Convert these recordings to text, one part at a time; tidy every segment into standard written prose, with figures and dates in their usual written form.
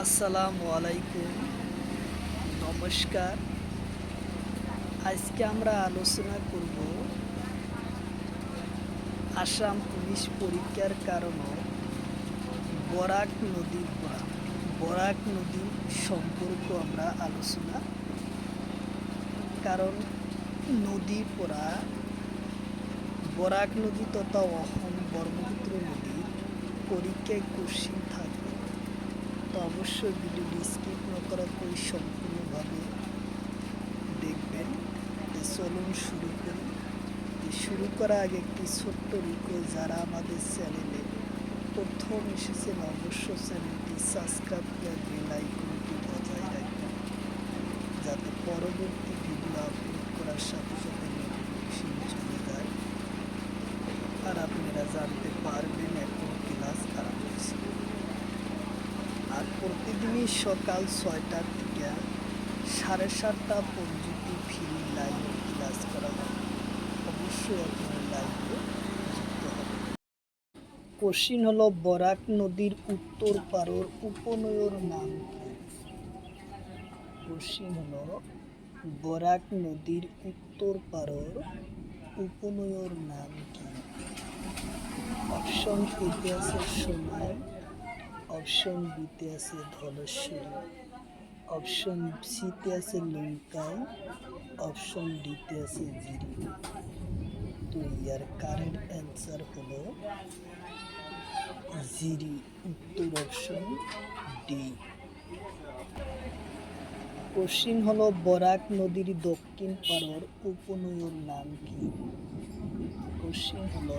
আসসালামু আলাইকুম, নমস্কার। আজকে আমরা আলোচনা করব আসাম পুলিশ পরীক্ষার কারণে বরাক নদীর পড়া। বরাক নদীর সম্পর্ক আমরা আলোচনা কারণ নদী পড়া বরাক নদী তথা অসম ব্রহ্মপুত্র নদীর পরীক্ষায় কোশ্চিন থাকবে। তো অবশ্যই ভিডিওটি স্কিপ না করা করে সম্পূর্ণভাবে দেখবেন। চলুন শুরু করি। শুরু করার আগে একটি ছোট্ট রিকোয়েস্ট, যারা আমাদের চ্যানেলে প্রথম এসেছেন অবশ্যই চ্যানেলটি সাবস্ক্রাইব করে বেল আইকনটি বজায় রাখবেন, যাতে পরবর্তী ভিডিও আপলোড করার সাথে সাথে নোটিফিকেশন চলে যায় আর আপনারা জানতে পারবেন এখন ক্লাস আরম্ভ হয়েছে। আর প্রতিদিনই সকাল 6টা থেকে 7:30 পর্যন্ত ফ্রি লাইভ ক্লাস করা হয়। অবশ্যই আপনার লাইভে যুক্ত হবে। কোশ্চিন হলো বরাক নদীর উত্তর পাড়ের উপনয়র নাম কি? কোশ্চিন হলো বরাক নদীর উত্তর পাড়ের উপনয়র নাম কি? অপশন এতে আছে সোনাই, অপশন বিতে আছে ধলেশ্বরী, অপশন সিতে আছে লঙ্কাই, অপশন ডিতে আছে জিরি। তো ইয়ার কারেক্ট অ্যান্সার হলো জিরি, উত্তর অপশন ডি। কোশ্চিন হলো বরাক নদীর দক্ষিণ পাড়ের উপনয়র নাম কি? কোশ্চিন হলো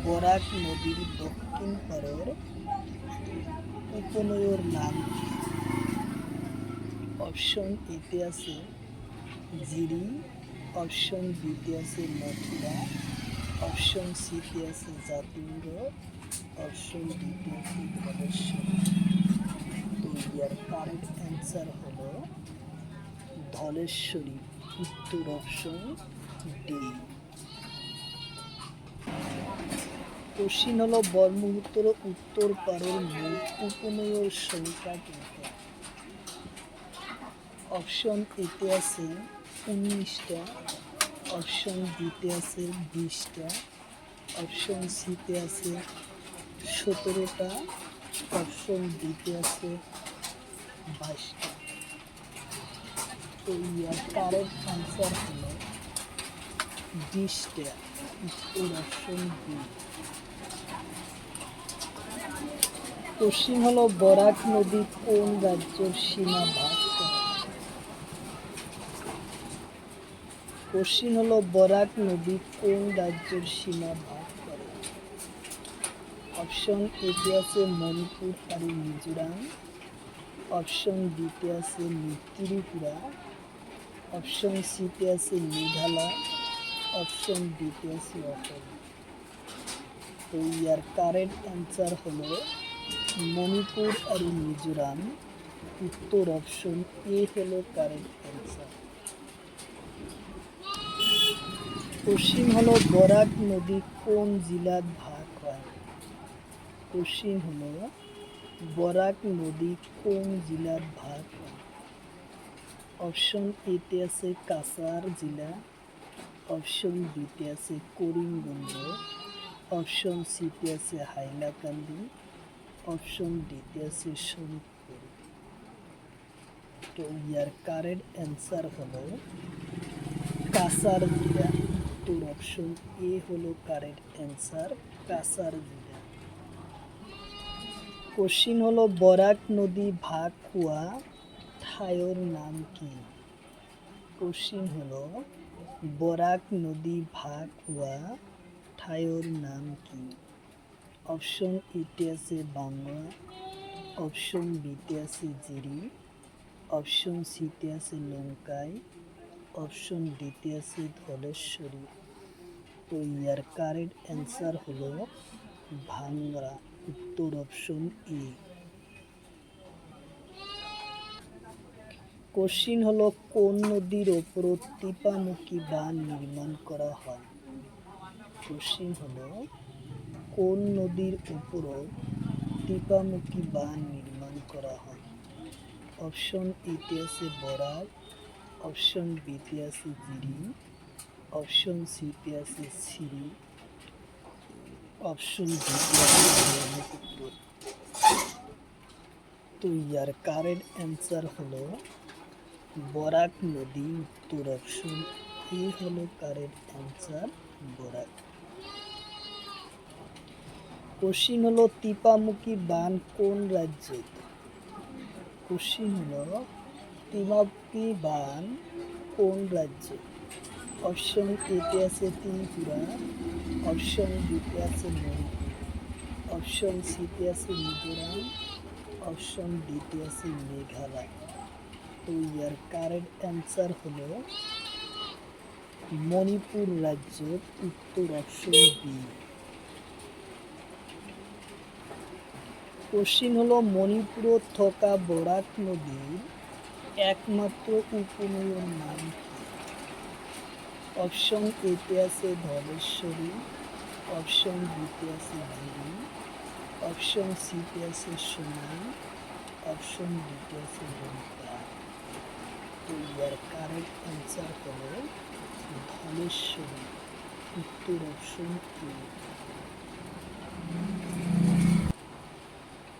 বরাক নদীর দক্ষিণ পাড়ের উপনয়র নাম কি? অপশন এতে আছে জিরি, অপশন বিতে আছে মথুরা, অপশন সিতে আছে জাতিঙ্গ, অপশন ডিতে আছে ধলেশ্বরী। তো ইয়ার কারেক্ট অ্যান্সার হলো ধলেশ্বরী, উত্তর অপশন ডি। কোশ্চিন হলো ব্রহ্মপুত্র উত্তর পাড়ের মোট উপনয়র সংখ্যা কত? অপশন এতে আছে 19টা, অপশন বিতে আছে 20টা, অপশন সিতে আছে 17টা, অপশন ডিতে আছে 22টা। তো ইয়ার কারেক্ট আনসার হলো 20টা, উত্তর অপশন বি। কোশ্চিন হলো বরাক নদী কোন রাজ্যের সীমা ভাগ করে? কোশ্চিন হলো বরাক নদী কোন রাজ্যের সীমা ভাগ করে? অপশন এতে আছে মণিপুর আর মিজোরাম, অপশন বিতে আছে ত্রিপুরা, অপশন সিতে আছে মেঘালয়, অপশন ডিতে আছে অসম। তো ইয়ার কারেক্ট অ্যান্সার হলো মণিপুর আর মিজোরাম, উত্তর অপশন এ হলো কারেক্ট অ্যান্সার। কোশ্চিন হলো বরাক নদী কোন জেলার ভাগ হয়? কোশ্চিন হলো বরাক নদী কোন জেলার ভাগ হয়? অপশন এতে আছে কাছাড় জেলা, অপশন বিতে আছে করিমগঞ্জ, অপশন সিতে আছে হাইলাকান্দি, অপশন ডিতে আছে শরীয়তপুর। তো ইয়ার কারেক্ট অ্যান্সার হলো কাছাড় জেলা, উত্তর অপশন এ হলো কারেক্ট অ্যান্সার, কাছাড় জেলা। কোশ্চিন হলো বরাক নদী ভাগ হওয়া ঠাইয়ের নাম কি? কোশ্চিন হলো বরাক নদী ভাগ হওয়া ঠাইয়ের নাম কি? অপশন এতে আছে বাংলা, অপশন বিতে আছে জিরি, অপশন সিতে আছে লঙ্কাই, অপশন ডিতে আছে ধলেশ্বরী। তো ইয়ার কারেক্ট অ্যান্সার হলো ভাঙ্গরা, উত্তর অপশন এ। কোশ্চিন হলো কোন নদীর ওপর টিপামুখী বাঁধ নির্মাণ করা হয়? কোশ্চিন হলো কোন নদীর উপর টিপামুখী বাঁধ নির্মাণ করা হয়? অপশন এতে আছে বরাক, অপশন বিতে আছে জিরি, অপশন সিতে আছে সিরি, অপশন ডিতে আছে ব্রহ্মপুত্র। তো ইয়ার কারেন্ট অ্যান্সার হলো বরাক নদী। উত্তর অপশন এ হলো কারেন্ট অ্যান্সার, বরাক। কোশ্চিন হলো টিপামুখী বাঁধ কোন রাজ্যে? কোশ্চিন হলো টিপামুখী বাঁধ কোন রাজ্যে? অপশন এতে আছে ত্রিপুরা, অপশন বিতে আছে মণিপুর, অপশন সিতে আছে মিজোরাম, অপশন ডিতে আছে মেঘালয়। তো ইয়ার কারেন্ট অ্যান্সার হলো মণিপুর রাজ্য। উত্তর অপশন বি। কোশ্চিন হলো মণিপুরে থকা বরাক নদীর একমাত্র উপনয়ীর নাম কি? অপশন এতে আছে ধলেশ্বরী, অপশন বিতে আছে জিরি, অপশন সিতে আছে সোনাই, অপশন ডিতে আছে লঙ্কা। তো ইয়ার কারেক্ট অ্যান্সার হলো ধলেশ্বরী। উত্তর অপশন এ।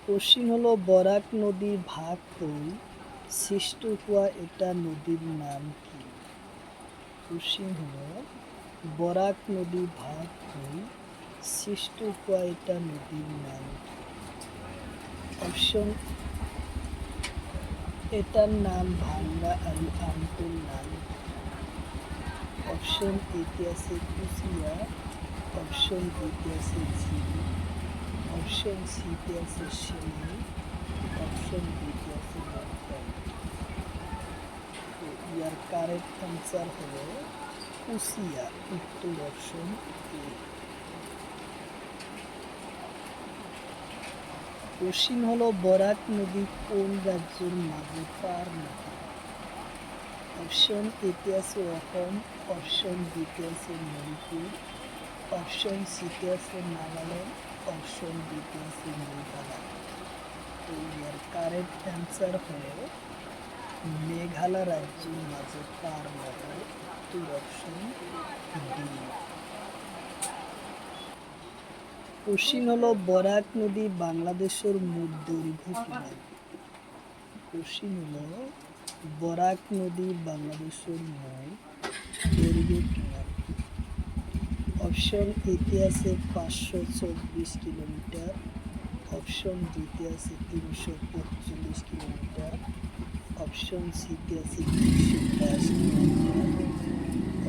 কোশ্চিন হলো বরাক নদী ভাগ হই সৃষ্ট হওয়া এটা নদীর নাম কি? কোশ্চিন হলো বরাক নদী ভাগ হই সৃষ্ট হওয়া এটা নদীর নাম কি? অপশন এটার নাম ভাঙ্গা আর আমটোর নাম। অপশন এতে আছে কুচিয়া, অপশন বিতে আছে ঝিলি, অপশন সিতে আছে সেমাই, অপশন ডিতে আছে লঙ্কাই। তো ইয়ার কারেক্ট অ্যান্সার হলো কুচিয়া। উত্তর অপশন এ। কোশ্চিন হলো বরাক নদী কোন রাজ্যের মাঝে পার নদী? অপশন এতে আছে অসম, অপশন বিতে আছে মণিপুর, অপশন সিতে আছে নাগাল্যান্ড, অপশন ডিতে আছে মেঘালয়। তো ইয়ার কারেক্ট অ্যান্সার হলো মেঘালয় রাজ্যের মাঝে পার নদী। উত্তর অপশন ডি। কোশ্চিন হলো বরাক নদী বাংলাদেশের মোট দৈর্ঘ্য কিমান? কোশ্চিন হলো বরাক নদী বাংলাদেশের মোট দৈর্ঘ্য কিমান? অপশন এতে আছে 524 কিলোমিটার, অপশন বিতে আছে 345 কিলোমিটার, অপশন সিতে আছে 222 কিলোমিটার,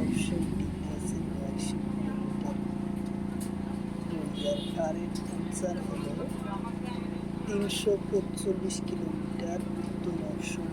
অপশন ডিতে আছে 900 কিলোমিটার। ইয়ার কারেক্ট অ্যান্সার হলো 345 কিলোমিটার। উত্তর অপশন